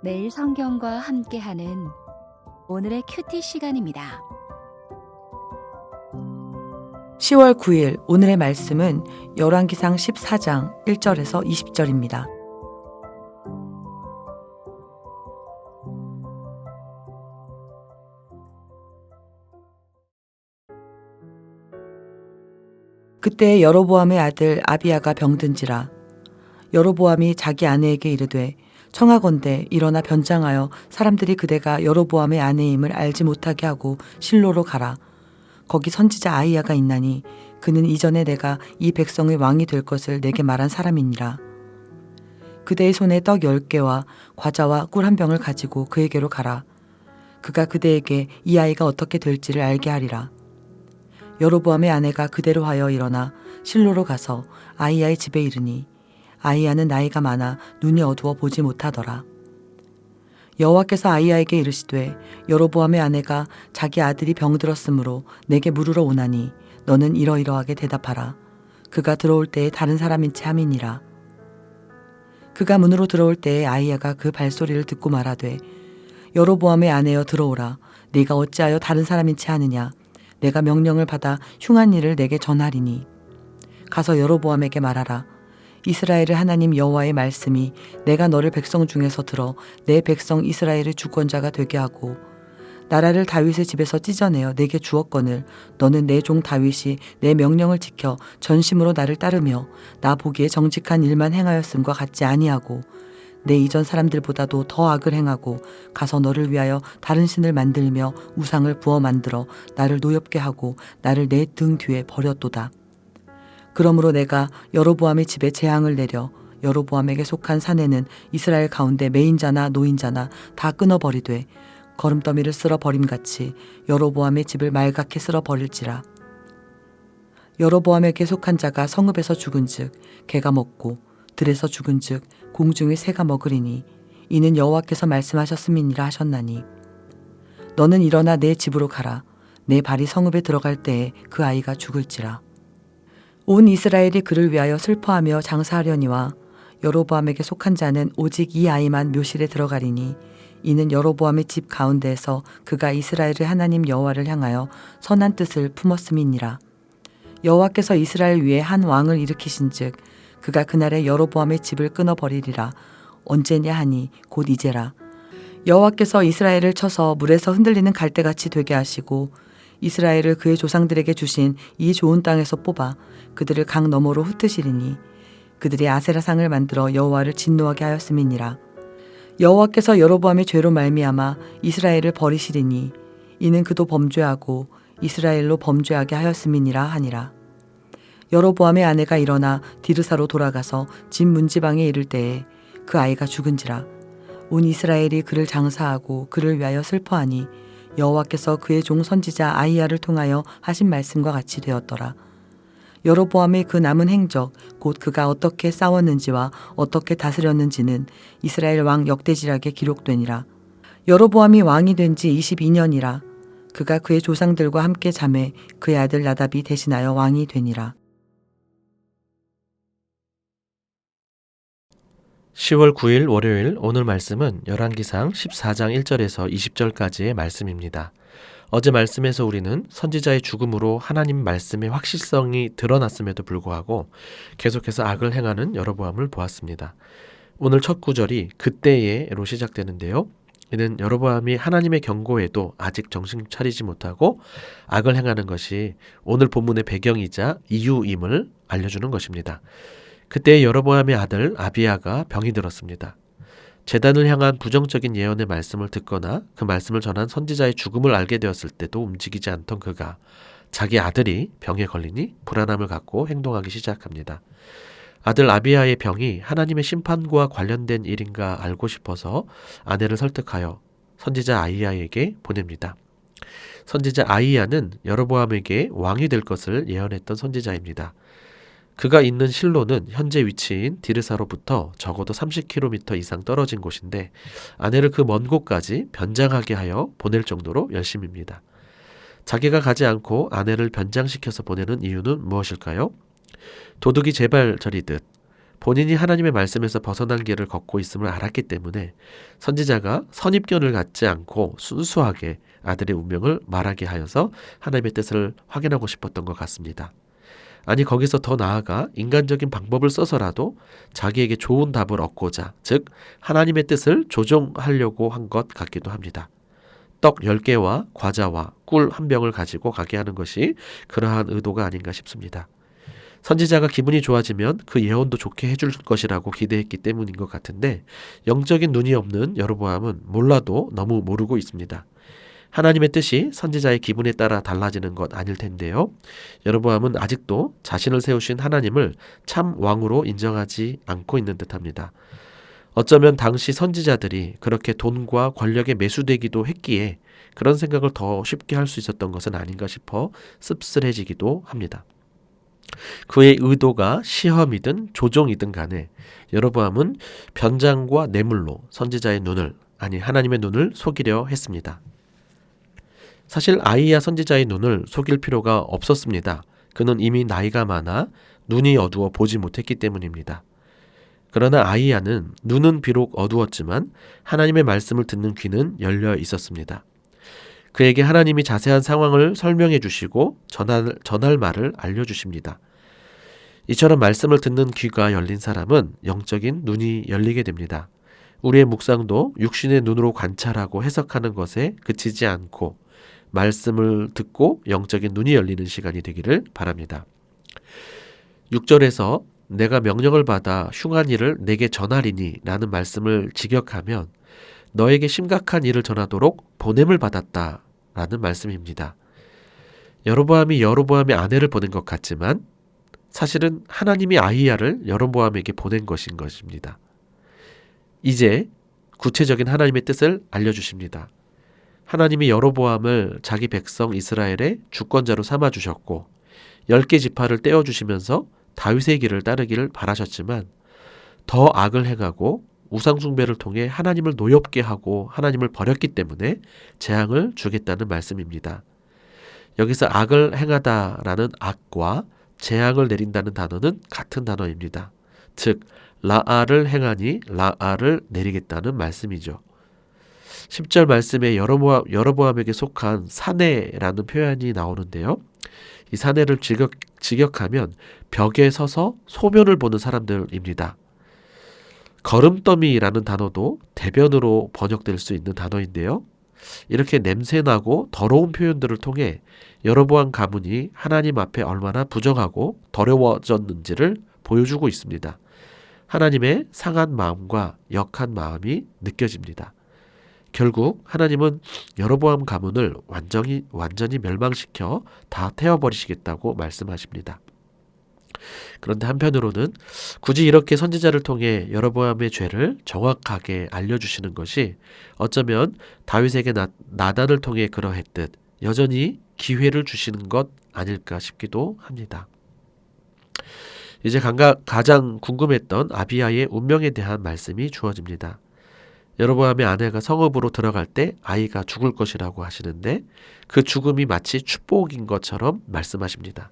매일 성경과 함께하는 오늘의 큐티 시간입니다. 10월 9일 오늘의 말씀은 열왕기상 14장 1절에서 20절입니다. 그때 여로보암의 아들 아비야가 병든지라. 여로보암이 자기 아내에게 이르되 청하건대 일어나 변장하여 사람들이 그대가 여로보암의 아내임을 알지 못하게 하고 실로로 가라. 거기 선지자 아히야가 있나니 그는 이전에 내가 이 백성의 왕이 될 것을 내게 말한 사람이니라. 그대의 손에 떡 10개와 과자와 꿀 한 병을 가지고 그에게로 가라. 그가 그대에게 이 아이가 어떻게 될지를 알게 하리라. 여로보암의 아내가 그대로 하여 일어나 실로로 가서 아히야의 집에 이르니 아히야는 나이가 많아 눈이 어두워 보지 못하더라. 여호와께서 아히야에게 이르시되 여로보암의 아내가 자기 아들이 병들었으므로 내게 물으러 오나니 너는 이러이러하게 대답하라. 그가 들어올 때에 다른 사람인 채 함이니라. 그가 문으로 들어올 때에 아히야가 그 발소리를 듣고 말하되 여로보암의 아내여 들어오라. 네가 어찌하여 다른 사람인 채 하느냐. 내가 명령을 받아 흉한 일을 내게 전하리니 가서 여로보암에게 말하라. 이스라엘의 하나님 여호와의 말씀이 내가 너를 백성 중에서 들어 내 백성 이스라엘의 주권자가 되게 하고 나라를 다윗의 집에서 찢어내어 내게 주었거늘 너는 내 종 다윗이 내 명령을 지켜 전심으로 나를 따르며 나 보기에 정직한 일만 행하였음과 같지 아니하고 내 이전 사람들보다도 더 악을 행하고 가서 너를 위하여 다른 신을 만들며 우상을 부어 만들어 나를 노엽게 하고 나를 내 등 뒤에 버렸도다. 그러므로 내가 여로보암의 집에 재앙을 내려 여로보암에게 속한 산에는 이스라엘 가운데 매인자나 노인자나 다 끊어버리되 거름더미를 쓸어 버림같이 여로보암의 집을 말갛게 쓸어 버릴지라. 여로보암에게 속한 자가 성읍에서 죽은즉 개가 먹고 들에서 죽은즉 공중의 새가 먹으리니 이는 여호와께서 말씀하셨음이니라 하셨나니 너는 일어나 내 집으로 가라. 내 발이 성읍에 들어갈 때에 그 아이가 죽을지라. 온 이스라엘이 그를 위하여 슬퍼하며 장사하려니와 여로보암에게 속한 자는 오직 이 아이만 묘실에 들어가리니 이는 여로보암의 집 가운데에서 그가 이스라엘의 하나님 여호와를 향하여 선한 뜻을 품었음이니라. 여호와께서 이스라엘 위에 한 왕을 일으키신즉 그가 그날에 여로보암의 집을 끊어버리리라. 언제냐 하니 곧 이제라. 여호와께서 이스라엘을 쳐서 물에서 흔들리는 갈대같이 되게 하시고 이스라엘을 그의 조상들에게 주신 이 좋은 땅에서 뽑아 그들을 강 너머로 흩으시리니 그들이 아세라상을 만들어 여호와를 진노하게 하였음이니라. 여호와께서 여로보암의 죄로 말미암아 이스라엘을 버리시리니 이는 그도 범죄하고 이스라엘로 범죄하게 하였음이니라 하니라. 여로보암의 아내가 일어나 디르사로 돌아가서 집 문지방에 이를 때에 그 아이가 죽은지라. 온 이스라엘이 그를 장사하고 그를 위하여 슬퍼하니 여호와께서 그의 종 선지자 아히야를 통하여 하신 말씀과 같이 되었더라. 여로보암의 그 남은 행적 곧 그가 어떻게 싸웠는지와 어떻게 다스렸는지는 이스라엘 왕 역대지락에 기록되니라. 여로보암이 왕이 된 지 22년이라. 그가 그의 조상들과 함께 잠에 그의 아들 나답이 대신하여 왕이 되니라. 10월 9일 월요일 오늘 말씀은 열왕기상 14장 1절에서 20절까지의 말씀입니다. 어제 말씀에서 우리는 선지자의 죽음으로 하나님 말씀의 확실성이 드러났음에도 불구하고 계속해서 악을 행하는 여로보암을 보았습니다. 오늘 첫 구절이 그때에로 시작되는데요. 이는 여로보암이 하나님의 경고에도 아직 정신 차리지 못하고 악을 행하는 것이 오늘 본문의 배경이자 이유임을 알려주는 것입니다. 그때 여로보암의 아들 아비야가 병이 들었습니다. 제단을 향한 부정적인 예언의 말씀을 듣거나 그 말씀을 전한 선지자의 죽음을 알게 되었을 때도 움직이지 않던 그가 자기 아들이 병에 걸리니 불안함을 갖고 행동하기 시작합니다. 아들 아비야의 병이 하나님의 심판과 관련된 일인가 알고 싶어서 아내를 설득하여 선지자 아히야에게 보냅니다. 선지자 아히야는 여로보암에게 왕이 될 것을 예언했던 선지자입니다. 그가 있는 실로는 현재 위치인 디르사로부터 적어도 30km 이상 떨어진 곳인데 아내를 그 먼 곳까지 변장하게 하여 보낼 정도로 열심입니다. 자기가 가지 않고 아내를 변장시켜서 보내는 이유는 무엇일까요? 도둑이 제발 저리듯 본인이 하나님의 말씀에서 벗어난 길을 걷고 있음을 알았기 때문에 선지자가 선입견을 갖지 않고 순수하게 아들의 운명을 말하게 하여서 하나님의 뜻을 확인하고 싶었던 것 같습니다. 아니 거기서 더 나아가 인간적인 방법을 써서라도 자기에게 좋은 답을 얻고자, 즉 하나님의 뜻을 조종하려고 한 것 같기도 합니다. 떡 10개와 과자와 꿀 1병을 가지고 가게 하는 것이 그러한 의도가 아닌가 싶습니다. 선지자가 기분이 좋아지면 그 예언도 좋게 해줄 것이라고 기대했기 때문인 것 같은데 영적인 눈이 없는 여로보암은 몰라도 너무 모르고 있습니다. 하나님의 뜻이 선지자의 기분에 따라 달라지는 것 아닐 텐데요. 여로보암은 아직도 자신을 세우신 하나님을 참 왕으로 인정하지 않고 있는 듯합니다. 어쩌면 당시 선지자들이 그렇게 돈과 권력에 매수되기도 했기에 그런 생각을 더 쉽게 할 수 있었던 것은 아닌가 싶어 씁쓸해지기도 합니다. 그의 의도가 시험이든 조종이든 간에 여로보암은 변장과 뇌물로 선지자의 눈을, 아니 하나님의 눈을 속이려 했습니다. 사실 아히야 선지자의 눈을 속일 필요가 없었습니다. 그는 이미 나이가 많아 눈이 어두워 보지 못했기 때문입니다. 그러나 아히야는 눈은 비록 어두웠지만 하나님의 말씀을 듣는 귀는 열려 있었습니다. 그에게 하나님이 자세한 상황을 설명해 주시고 전할 말을 알려주십니다. 이처럼 말씀을 듣는 귀가 열린 사람은 영적인 눈이 열리게 됩니다. 우리의 묵상도 육신의 눈으로 관찰하고 해석하는 것에 그치지 않고 말씀을 듣고 영적인 눈이 열리는 시간이 되기를 바랍니다. 6절에서 내가 명령을 받아 흉한 일을 내게 전하리니 라는 말씀을 직역하면 너에게 심각한 일을 전하도록 보냄을 받았다 라는 말씀입니다. 여로보암이 여로보암의 아내를 보낸 것 같지만 사실은 하나님이 아히야를 여로보암에게 보낸 것인 것입니다. 이제 구체적인 하나님의 뜻을 알려주십니다. 하나님이 여로보암을 자기 백성 이스라엘의 주권자로 삼아주셨고 10개 지파를 떼어주시면서 다윗의 길을 따르기를 바라셨지만 더 악을 행하고 우상숭배를 통해 하나님을 노엽게 하고 하나님을 버렸기 때문에 재앙을 주겠다는 말씀입니다. 여기서 악을 행하다라는 악과 재앙을 내린다는 단어는 같은 단어입니다. 즉 라알을 행하니 라알을 내리겠다는 말씀이죠. 10절 말씀에 여로보암에게 속한 사내라는 표현이 나오는데요. 이 사내를 직역하면 벽에 서서 소변을 보는 사람들입니다. 거름더미라는 단어도 대변으로 번역될 수 있는 단어인데요. 이렇게 냄새나고 더러운 표현들을 통해 여로보암 가문이 하나님 앞에 얼마나 부정하고 더러워졌는지를 보여주고 있습니다. 하나님의 상한 마음과 역한 마음이 느껴집니다. 결국 하나님은 여로보암 가문을 완전히 멸망시켜 다 태워버리시겠다고 말씀하십니다. 그런데 한편으로는 굳이 이렇게 선지자를 통해 여로보암의 죄를 정확하게 알려주시는 것이 어쩌면 다윗에게 나단을 통해 그러했듯 여전히 기회를 주시는 것 아닐까 싶기도 합니다. 이제 가장 궁금했던 아비야의 운명에 대한 말씀이 주어집니다. 여로보암의 아내가 성읍으로 들어갈 때 아이가 죽을 것이라고 하시는데 그 죽음이 마치 축복인 것처럼 말씀하십니다.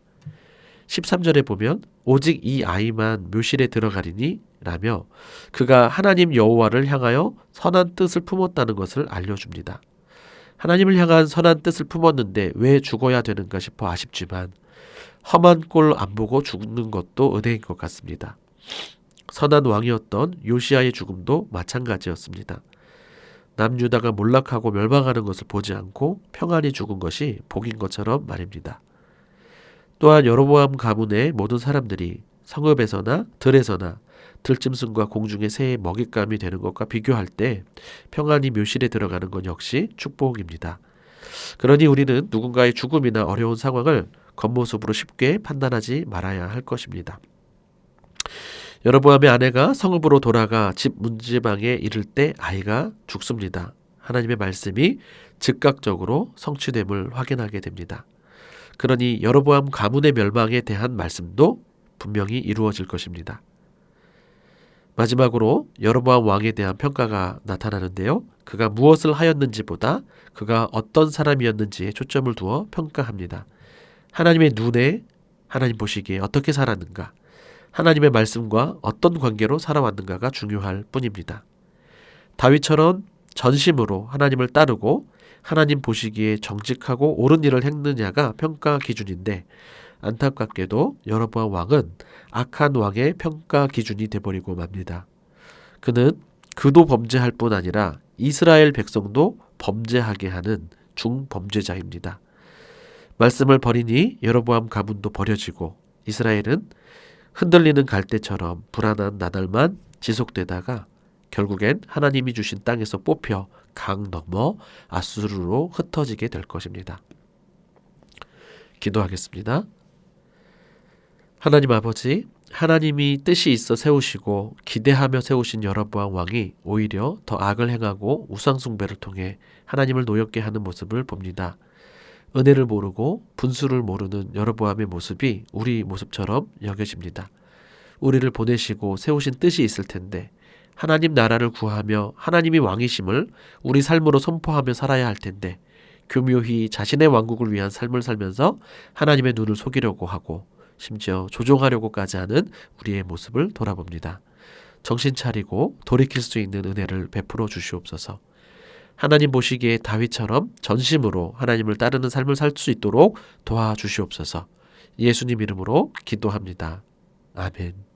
13절에 보면 오직 이 아이만 묘실에 들어가리니 라며 그가 하나님 여호와를 향하여 선한 뜻을 품었다는 것을 알려줍니다. 하나님을 향한 선한 뜻을 품었는데 왜 죽어야 되는가 싶어 아쉽지만 험한 꼴 안 보고 죽는 것도 은혜인 것 같습니다. 선한 왕이었던 요시야의 죽음도 마찬가지였습니다. 남유다가 몰락하고 멸망하는 것을 보지 않고 평안히 죽은 것이 복인 것처럼 말입니다. 또한 여로보암 가문의 모든 사람들이 성읍에서나 들에서나 들짐승과 공중의 새의 먹잇감이 되는 것과 비교할 때 평안히 묘실에 들어가는 것 역시 축복입니다. 그러니 우리는 누군가의 죽음이나 어려운 상황을 겉모습으로 쉽게 판단하지 말아야 할 것입니다. 여로보암의 아내가 성읍으로 돌아가 집 문지방에 이를 때 아이가 죽습니다. 하나님의 말씀이 즉각적으로 성취됨을 확인하게 됩니다. 그러니 여로보암 가문의 멸망에 대한 말씀도 분명히 이루어질 것입니다. 마지막으로 여로보암 왕에 대한 평가가 나타나는데요. 그가 무엇을 하였는지보다 그가 어떤 사람이었는지에 초점을 두어 평가합니다. 하나님의 눈에 하나님 보시기에 어떻게 살았는가? 하나님의 말씀과 어떤 관계로 살아왔는가가 중요할 뿐입니다. 다윗처럼 전심으로 하나님을 따르고 하나님 보시기에 정직하고 옳은 일을 했느냐가 평가 기준인데, 안타깝게도 여로보암 왕은 악한 왕의 평가 기준이 돼버리고 맙니다. 그는 그도 범죄할 뿐 아니라 이스라엘 백성도 범죄하게 하는 중범죄자입니다. 말씀을 버리니 여로보암 가문도 버려지고 이스라엘은 흔들리는 갈대처럼 불안한 나날만 지속되다가 결국엔 하나님이 주신 땅에서 뽑혀 강 넘어 아수르로 흩어지게 될 것입니다. 기도하겠습니다. 하나님 아버지, 하나님이 뜻이 있어 세우시고 기대하며 세우신 여로보암 왕이 오히려 더 악을 행하고 우상 숭배를 통해 하나님을 노엽게 하는 모습을 봅니다. 은혜를 모르고 분수를 모르는 여로보암의 모습이 우리 모습처럼 여겨집니다. 우리를 보내시고 세우신 뜻이 있을 텐데 하나님 나라를 구하며 하나님이 왕이심을 우리 삶으로 선포하며 살아야 할 텐데 교묘히 자신의 왕국을 위한 삶을 살면서 하나님의 눈을 속이려고 하고 심지어 조종하려고까지 하는 우리의 모습을 돌아봅니다. 정신 차리고 돌이킬 수 있는 은혜를 베풀어 주시옵소서. 하나님 보시기에 다윗처럼 전심으로 하나님을 따르는 삶을 살 수 있도록 도와주시옵소서. 예수님 이름으로 기도합니다. 아멘.